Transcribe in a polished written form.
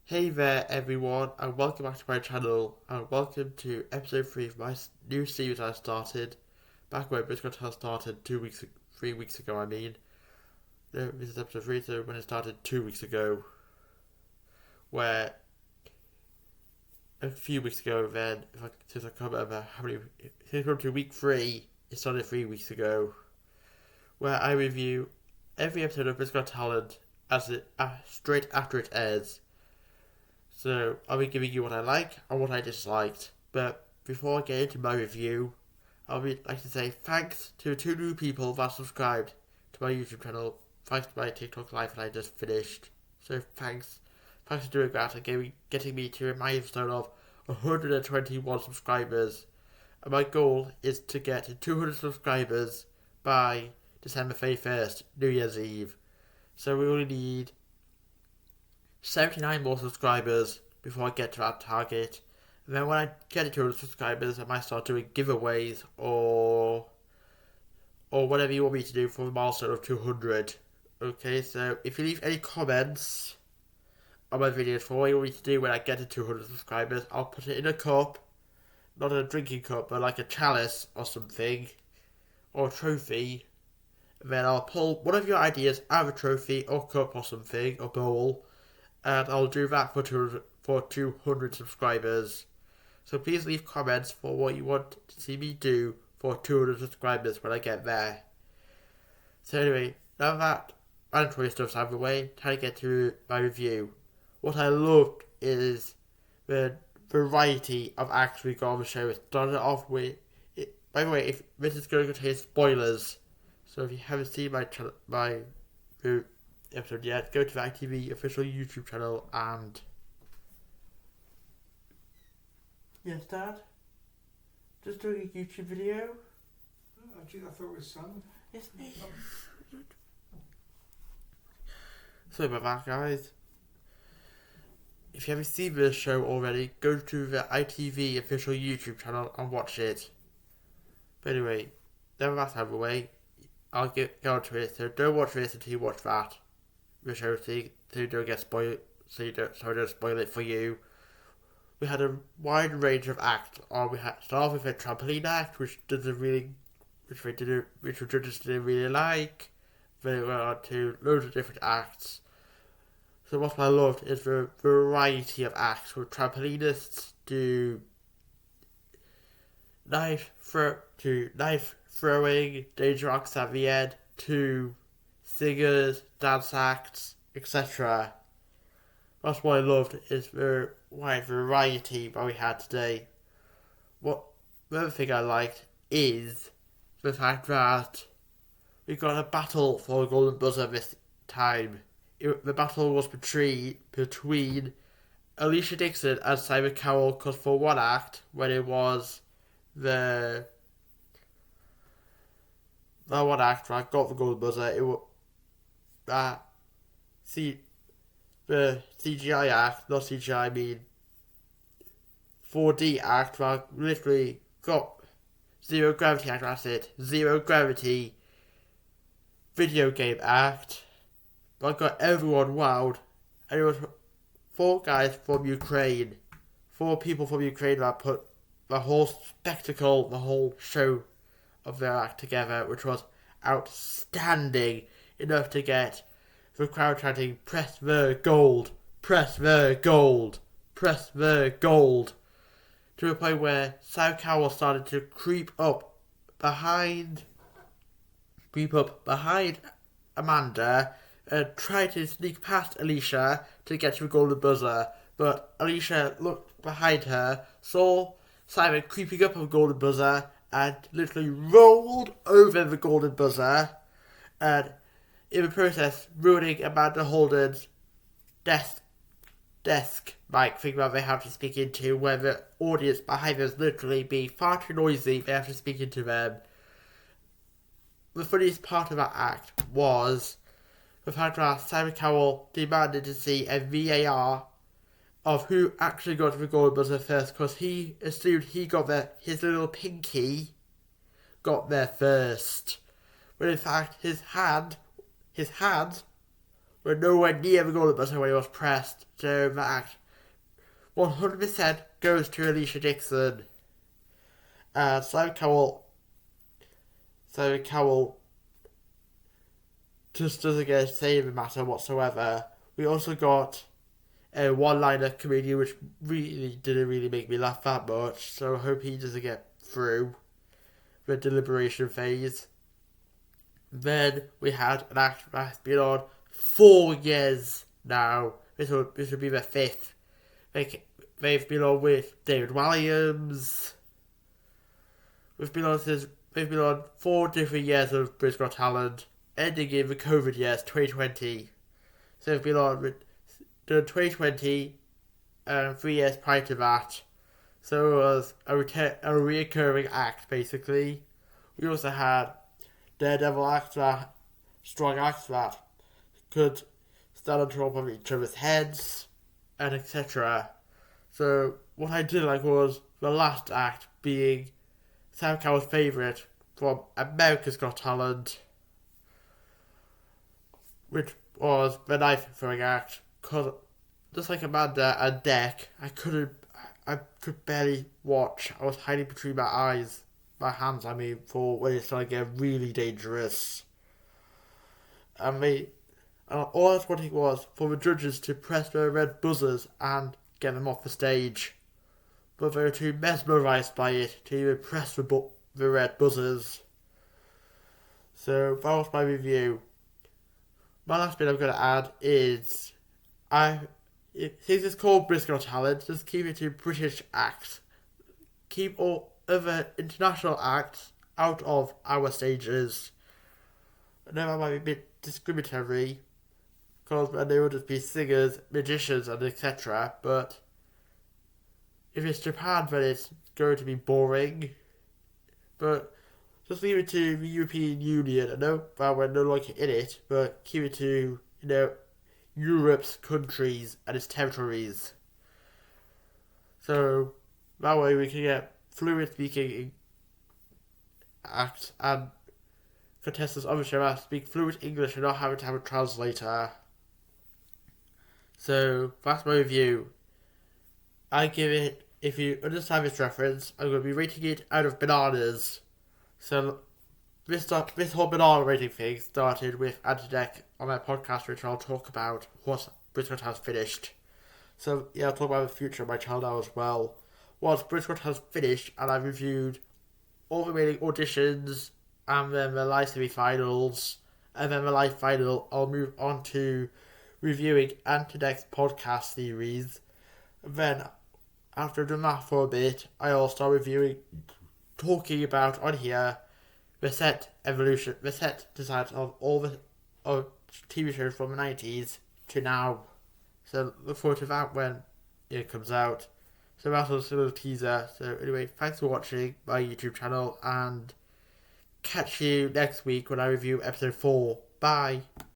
Hey there everyone, and welcome back to my channel, and welcome to episode 3 of my new series I started back when Britans started 3 weeks ago. No, this is episode 3, so when it started 2 weeks ago, where a few weeks ago then, since I can't remember how many, since we're up to week 3, it started 3 weeks ago, where I review every episode of Britain's Got Talent straight after it airs. So I'll be giving you what I like and what I disliked. But before I get into my review, I would like to say thanks to 2 new people that subscribed to my YouTube channel, thanks to my TikTok live that I just finished. So thanks for doing that and getting me to a milestone of 121 subscribers. And my goal is to get to 200 subscribers by December 31st, New Year's Eve. So we only need 79 more subscribers before I get to that target. And then when I get to 200 subscribers, I might start doing giveaways or whatever you want me to do for the milestone of 200. Okay, so if you leave any comments on my videos for what you want me to do when I get to 200 subscribers, I'll put it in a cup, not a drinking cup, but like a chalice or something, or a trophy. And then I'll pull one of your ideas out of a trophy or cup or something, or bowl, and I'll do that for 200 subscribers. So please leave comments for what you want to see me do for 200 subscribers when I get there. So anyway, now that mandatory stuff's out of the way, time to get to my review. What I loved is the variety of acts we got on the show. It started off with, by the way, if this is going to contain spoilers, so if you haven't seen my episode yet, go to the ITV official YouTube channel and... Yes, Dad? Just doing a YouTube video? Oh, gee, I thought it was Son. It's me. Sorry about that, guys. If you haven't seen this show already, go to the ITV official YouTube channel and watch it. But anyway, now that's out of the way, I'll get on to it, so don't watch this until you watch that. The show, so you don't get spoiled, so I don't spoil it for you. We had a wide range of acts. We had start off with a trampoline act, which the judges didn't really like. Then we went on to loads of different acts. So what I loved is the variety of acts. So trampolinists do knife throwing, danger acts at the end, to singers, dance acts, etc. That's what I loved, is the wide variety that we had today. The other thing I liked is the fact that we got a battle for the Golden Buzzer this time. The battle was between Alicia Dixon and Simon Cowell, because for one act, when it was the one act where I got the Golden Buzzer, it was the CGI act, not CGI, I mean 4D act, where I literally got Zero Gravity act, that's it, Zero Gravity video game act. But I got everyone wowed, and it was 4 guys from Ukraine, 4 people from Ukraine that put the whole spectacle, the whole show of their act together, which was outstanding, enough to get the crowd chanting, "Press the gold, press the gold, press the gold," to a point where Sam Cowell started to creep up behind Amanda and tried to sneak past Alicia to get to the Golden Buzzer, but Alicia looked behind her, saw Simon creeping up on the Golden Buzzer, and literally rolled over the Golden Buzzer, and in the process ruining Amanda Holden's desk mic thing that they have to speak into, where the audience behind them is literally being far too noisy, they have to speak into them. The funniest part of that act was the fact that Simon Cowell demanded to see a VAR of who actually got to the Golden Buzzer first, because he assumed his little pinky got there first, when in fact his hands were nowhere near the golden button when it was pressed. So that 100% goes to Alicia Dixon. And Simon Cowell just doesn't get a say in the matter whatsoever. We also got a one-liner comedian which didn't really make me laugh that much, so I hope he doesn't get through the deliberation phase. Then we had an act that's been on 4 years now. This will be the 5th. They've been on with David Williams. They've been on 4 different years of Britain's Got Talent, ending in the COVID years, 2020. So they've been on 2020 and 3 years prior to that. So it was a reoccurring act, basically. We also had Daredevil acts that, strong acts that could stand on top of each other's heads, and etc. So what I did like was the last act being Sam Cowell's favourite from America's Got Talent, which was the knife throwing act. Cause just like Amanda and Deck, I could barely watch. I was hiding between my hands, for when it started getting really dangerous. And all I was wanting was for the judges to press their red buzzers and get them off the stage. But they were too mesmerised by it to even press the red buzzers. So that was my review. My last bit I'm going to add is, since it's called Britain's Got Talent, just keep it to British acts. Keep all other international acts out of our stages. I know that might be a bit discriminatory, because they would just be singers, magicians, and etc. But if it's Japan, then it's going to be boring. But just leave it to the European Union. I know that we're no longer in it, but keep it to, Europe's countries and its territories. So that way we can get fluent speaking acts and contestants on the show that speak fluent English and not having to have a translator. So that's my review. I give it, if you understand this reference, I'm going to be rating it out of bananas. So this whole banana rating thing started with Anti-Deck on my podcast, which I'll talk about what Britain's has finished. So yeah, I'll talk about the future of my channel now as well. Once Britain's has finished and I've reviewed all the remaining auditions and then the live semi-finals and then the live final, I'll move on to reviewing Anti-Deck's podcast series. And then after I've done that for a bit, I'll start talking about on here the set designs of all the TV shows from the 90s to now. So look forward to that when it comes out. So that's also a little teaser. So anyway, thanks for watching my YouTube channel and catch you next week when I review episode 4. Bye!